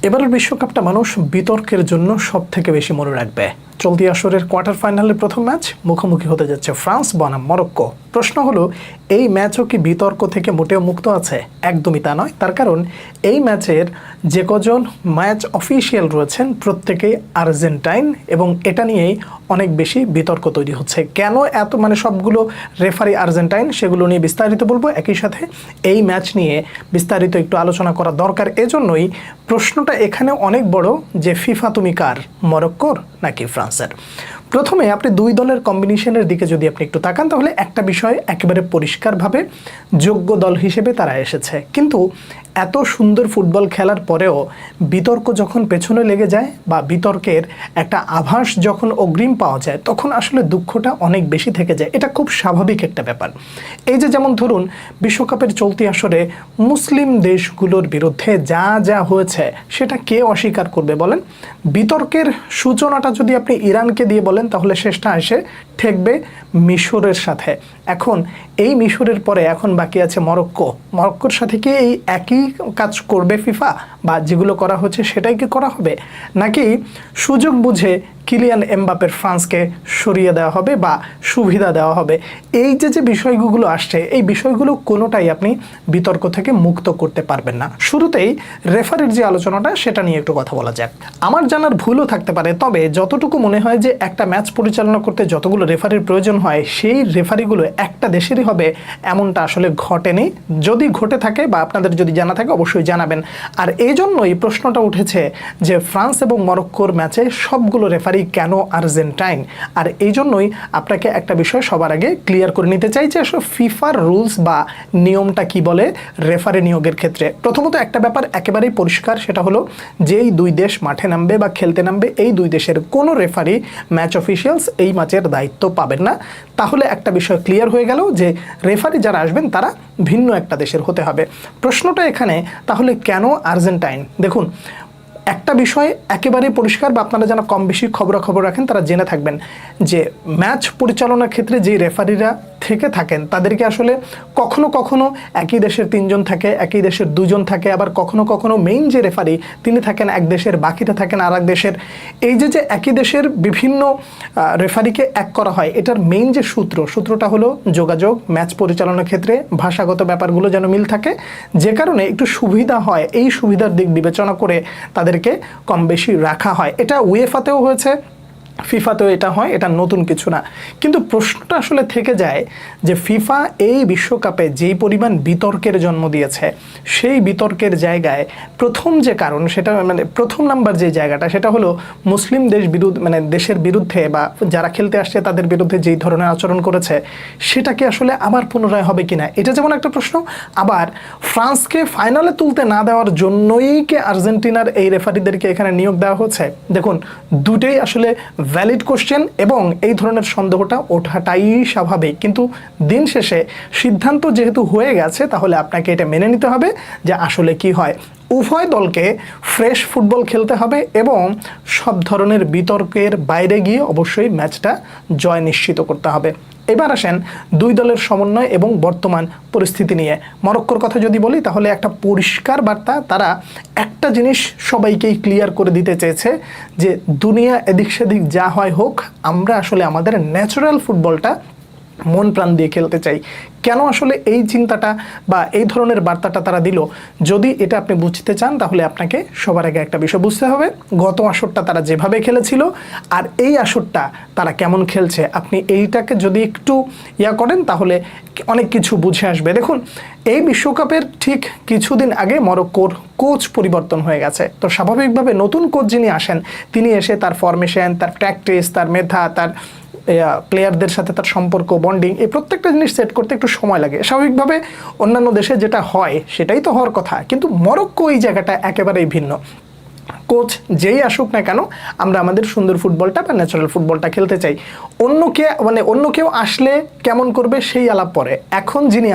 এবারের বিশ্বকাপটা মানুষ বিতর্কের জন্য সব থেকে বেশি মনে রাখবে। চলতি আসরের কোয়ার্টার ফাইনালের প্রথম ম্যাচ মুখোমুখি হতে যাচ্ছে ফ্রান্স বনাম মরক্কো। প্রশ্ন হলো, এই ম্যাচও কি বিতর্ক থেকে মোটেও মুক্ত আছে? একদমই তা নয়। তার কারণ এই ম্যাচের যে কজন ম্যাচ অফিসিয়াল রয়েছেন প্রত্যেকেই আর্জেন্টাইন, এবং এটা নিয়েই অনেক বেশি বিতর্ক তৈরি হচ্ছে। কেন এত সবগুলো রেফারি আর্জেন্টাইন, সেগুলো নিয়ে বিস্তারিত বলবো। একই সাথে এই ম্যাচ নিয়ে বিস্তারিত একটু আলোচনা করা দরকার। এজন্যই প্রশ্নটা এখানে অনেক বড় যে ফিফা তুমি কার, মরক্কোর নাকি ফ্রান্সের? প্রথমে আপনি দুই দলের কম্বিনেশনের দিকে যদি আপনি একটু তাকান, তাহলে একটা বিষয় একেবারে পরিষ্কারভাবে যোগ্য দল হিসেবে তারা এসেছে। কিন্তু এত সুন্দর ফুটবল খেলার পরেও বিতর্ক যখন পেছনে লেগে যায় বা বিতর্কের একটা আভাস যখন অগ্রিম পাওয়া যায়, তখন আসলে দুঃখটা অনেক বেশি থেকে যায়। এটা খুব স্বাভাবিক একটা ব্যাপার। এই যে যেমন ধরুন, বিশ্বকাপের চলতি আসরে মুসলিম দেশগুলোর বিরুদ্ধে যা যা হয়েছে সেটা কে অস্বীকার করবে বলেন? বিতর্কের সূচনাটা যদি আপনি ইরানকে দিয়ে বলেন, তাহলে শেষটা এসে ঠেকবে মিশরের সাথে। এখন এই মিশরের পরে এখন বাকি আছে মরক্কো। মরক্কোর সাথে কি এই একই কাজ করবে ফিফা, বা যেগুলো করা হচ্ছে সেটাই কি করা হবে, নাকি সুযোগ বুঝে কিলিয়ান এমবাপের ফ্রান্সকে সরিয়ে দেওয়া হবে বা সুবিধা দেওয়া হবে? এই যে বিষয়গুলো আসছে, এই বিষয়গুলো কোনোটাই আপনি বিতর্ক থেকে মুক্ত করতে পারবেন না। শুরুতেই রেফারির যে আলোচনাটা, সেটা নিয়ে একটু কথা বলা যাক। আমার জানার ভুলও থাকতে পারে, তবে যতটুকু মনে হয় যে একটা ম্যাচ পরিচালনা করতে যতগুলো রেফারির প্রয়োজন হয়, সেই রেফারিগুলো একটা দেশেরই হবে এমনটা আসলে ঘটেনি। যদি ঘটে থাকে বা আপনাদের যদি জানা থাকে অবশ্যই জানাবেন। আর এই জন্যই প্রশ্নটা উঠেছে যে ফ্রান্স এবং মরক্কোর ম্যাচে সবগুলো রেফারি কেন আর্জেন্টাইন। আর এই জন্যই আপনাকে একটা বিষয় সবার আগে ক্লিয়ার করে নিতে চাই যে আসলে ফিফার রুলস বা নিয়মটা কি বলে রেফারি নিয়োগের ক্ষেত্রে। প্রথমত একটা ব্যাপার একেবারেই পরিষ্কার, সেটা হলো যেই দুই দেশ মাঠে নামবে বা খেলতে নামবে, এই দুই দেশের কোনো রেফারি ম্যাচ অফিসিয়ালস এই ম্যাচের দায়িত্ব পাবেন না। তাহলে একটা বিষয় ক্লিয়ার হয়ে গেল যে রেফারি যারা আসবেন তারা ভিন্ন একটা দেশের হতে হবে। প্রশ্নটা এখানে তাহলে কেন আর্জেন্টাইন? দেখুন, একটা বিষয় একেবারেই পরিষ্কার, বা আপনারা যারা কম বেশি খবরাখবর রাখেন তারা জেনে থাকবেন যে ম্যাচ পরিচালনার ক্ষেত্রে যে রেফারিরা থেকে থাকেন তাদেরকে আসলে কখনো কখনো একই দেশের 3 জন থাকে, একই দেশের 2 জন থাকে, আবার কখনো কখনো মেইন যে রেফারি তিনি থাকেন এক দেশের, বাকিটা থাকেন আর এক দেশের। এই যে একই দেশের বিভিন্ন রেফারিকে এক করা হয়, এটার মেইন যে সূত্রটা হলো যোগাযোগ, ম্যাচ পরিচালনার ক্ষেত্রে ভাষাগত ব্যাপারগুলো যেন মিল থাকে, যে কারণে একটু সুবিধা হয়। এই সুবিধার দিক বিবেচনা করে তাদেরকে কম বেশি রাখা হয়। এটা উয়েফাতেও হয়েছে, ফিফাতেও এটা হয়, এটা নতুন কিছু না। কিন্তু প্রশ্নটা আসলে থেকে যায় যে ফিফা এই বিশ্বকাপে যেই পরিমাণ বিতর্কের জন্ম দিয়েছে, সেই বিতর্কের জায়গায় প্রথম যে কারণ, সেটা প্রথম নাম্বার যে জায়গাটা, সেটা হলো মুসলিম দেশের বিরুদ্ধে বা যারা খেলতে আসছে তাদের বিরুদ্ধে যেই ধরনের আচরণ করেছে, সেটাকে আসলে আবার পুনরায় হবে কিনা, এটা যেমন একটা প্রশ্ন। আবার ফ্রান্সকে ফাইনালে তুলতে না দেওয়ার জন্যই কি আর্জেন্টিনার এই রেফারিদেরকে এখানে নিয়োগ দেওয়া হচ্ছে? দেখুন, দুটোই আসলে ভ্যালিড কোশ্চেন, এবং এই ধরনের সন্দেহটা ওঠাটাই স্বাভাবিক। কিন্তু দিন শেষে সিদ্ধান্ত যেহেতু হয়ে গেছে, তাহলে আপনাকে এটা মেনে নিতে হবে যে আসলে কি হয়। উভয় দলকে ফ্রেশ ফুটবল খেলতে হবে এবং সব ধরনের বিতর্কের বাইরে গিয়ে অবশ্যই ম্যাচটা জয় নিশ্চিত করতে হবে। এবার আসেন দুই দলের সমন্বয় এবং বর্তমান পরিস্থিতি নিয়ে। মরক্কোর কথা যদি বলি, তাহলে একটা পরিষ্কার বার্তা, তারা একটা জিনিস সবাইকেই ক্লিয়ার করে দিতে চেয়েছে যে দুনিয়া এদিক সেদিক যা হয় হোক, আমরা আসলে আমাদের ন্যাচারাল ফুটবলটা মন প্রাণ দিয়ে খেলতে চাই। কেন আসলে এই চিন্তাটা বা এই ধরনের বার্তাটা তারা দিল, যদি এটা আপনি বুঝতে চান, তাহলে আপনাকে সবার আগে একটা বিষয় বুঝতে হবে, গত আসরটা তারা যেভাবে খেলেছিল আর এই আসরটা তারা কেমন খেলছে। আপনি এইটাকে যদি একটু করেন, তাহলে অনেক কিছু বুঝে আসবে। দেখুন, এই বিশ্বকাপের ঠিক কিছুদিন আগে মরক্কোর কোচ পরিবর্তন হয়ে গেছে। তো স্বাভাবিকভাবে নতুন কোচ যিনি আসেন, তিনি এসে তার ফরমেশন, তার প্র্যাকটিস, তার মেধা, তার প্লেয়ারদের সাথে তার সম্পর্ক, বন্ডিং, এই প্রত্যেকটা জিনিস সেট করতে একটু সময় লাগে। স্বাভাবিকভাবে অন্যান্য দেশে যেটা হয় সেটাই তো হওয়ার কথা, কিন্তু মরক্কো এই জায়গাটা একেবারেই ভিন্ন। কোচ যেই আসুক না কেন, আমরা আমাদের সুন্দর ফুটবলটা বা ন্যাচারাল ফুটবলটা খেলতে চাই। অন্য কেউ আসলে কেমন করবে সেই আলাপ পরে। এখন যিনি